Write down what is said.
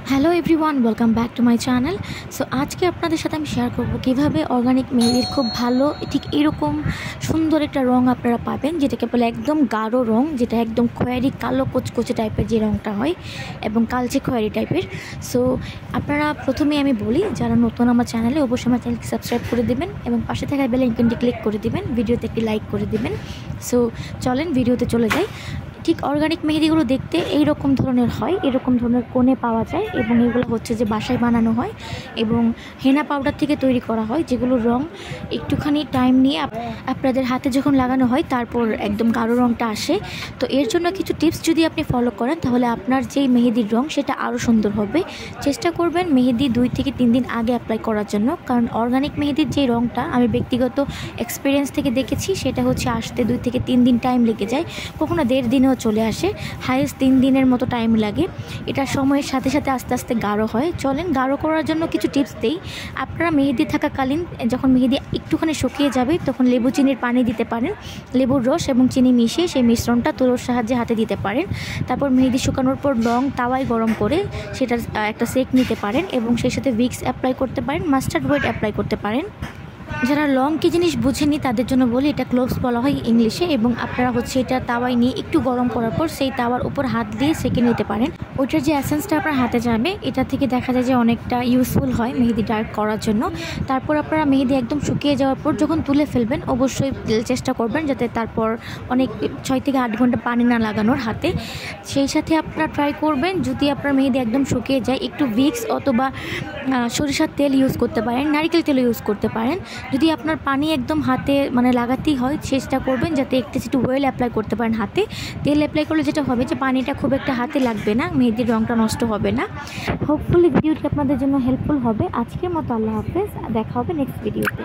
Hello everyone, welcome back to my channel. So আজকে আপনাদের সাথে আমি শেয়ার করব কীভাবে অর্গানিক মেহেদির খুব ভালো ঠিক এরকম সুন্দর একটা রং আপনারা পাবেন, যেটাকে বলে একদম গাঢ় রং, যেটা একদম খয়েরি কালো কোচকোচে টাইপের যে রংটা হয় এবং কালচে খয়েরি টাইপের। সো আপনারা প্রথমে আমি বলি, যারা নতুন আমার চ্যানেলে, অবশ্যই আমার চ্যানেলকে সাবস্ক্রাইব করে দেবেন এবং পাশে থাকা বেল আইকনটি ক্লিক করে দেবেন, ভিডিওতে একটি লাইক করে দেবেন। সো চলেন ভিডিওতে চলে যাই। ঠিক অর্গানিক মেহেদিগুলো দেখতে এই রকম ধরনের হয়, এরকম ধরনের কোণে পাওয়া যায় এবং এগুলো হচ্ছে যে বাসায় বানানো হয় এবং হেনা পাউডার থেকে তৈরি করা হয়, যেগুলোর রং একটুখানি টাইম নিয়ে আপনাদের হাতে যখন লাগানো হয় তারপর একদম গাঢ় রংটা আসে। তো এর জন্য কিছু টিপস যদি আপনি ফলো করেন তাহলে আপনার যেই মেহেদির রং সেটা আরও সুন্দর হবে। চেষ্টা করবেন মেহেদি 2 থেকে 3 দিন আগে অ্যাপ্লাই করার জন্য, কারণ অর্গানিক মেহেদির যে রংটা আমি ব্যক্তিগত এক্সপিরিয়েন্স থেকে দেখেছি সেটা হচ্ছে আসতে 2 থেকে 3 দিন টাইম লেগে যায়, কখনো 1.5 দিনেও চলে আসে, হাইয়েস্ট 3 দিনের মতো টাইম লাগে। এটা সময়ের সাথে সাথে আস্তে আস্তে গাঢ় হয়। চলেন গাঢ় করার জন্য কিছু টিপস দেই। আপনারা মেহেদি থাকাকালীন যখন মেহেদি একটুখানি শুকিয়ে যাবে তখন লেবু চিনির পানি দিতে পারেন, লেবুর রস এবং চিনি মিশিয়ে সেই মিশ্রণটা তুলোর সাহায্যে হাতে দিতে পারেন। তারপর মেহেদি শুকানোর পর লং তাওয়ায় গরম করে সেটার একটা সেক নিতে পারেন এবং সেই সাথে উইক্স অ্যাপ্লাই করতে পারেন, মাস্টার্ড ওয়েট অ্যাপ্লাই করতে পারেন। যারা লং কি জিনিস বুঝেনি তাদের জন্য বলি, এটা ক্লোভস বলা হয় ইংলিশে, এবং আপনারা হচ্ছে এটা তাওয়ায় নিয়ে একটু গরম করার পর সেই তাওয়ার উপর হাত দিয়ে সেঁকে নিতে পারেন। ওইটার যে অ্যাসেন্সটা আপনার হাতে যাবে এটা থেকে দেখা যায় যে অনেকটা ইউজফুল হয় মেহেদি ডার্ক করার জন্য। তারপর আপনারা মেহেদি একদম শুকিয়ে যাওয়ার পর যখন তুলে ফেলবেন অবশ্যই চেষ্টা করবেন যাতে তারপর অনেক 6 থেকে 8 ঘন্টা পানি না লাগানোর হাতে। সেই সাথে আপনারা ট্রাই করবেন যদি আপনার মেহেদি একদম শুকিয়ে যায় একটু ভিক্স অথবা সরিষার তেল ইউজ করতে পারেন, নারকেল তেল ইউজ করতে পারেন। যদি আপনার পানি একদম হাতে লাগাতেই হয়, চেষ্টা করবেন যাতে একটু ওয়েল অ্যাপ্লাই করতে পারেন হাতে। তেল অ্যাপ্লাই করলে যেটা হবে যে পানিটা খুব একটা হাতে লাগবে না, মেহেদির রঙটা নষ্ট হবে না। হোপফুলি ভিডিওটি আপনাদের জন্য হেল্পফুল হবে। আজকের মতো আল্লাহ হাফেজ, দেখা হবে নেক্সট ভিডিওতে।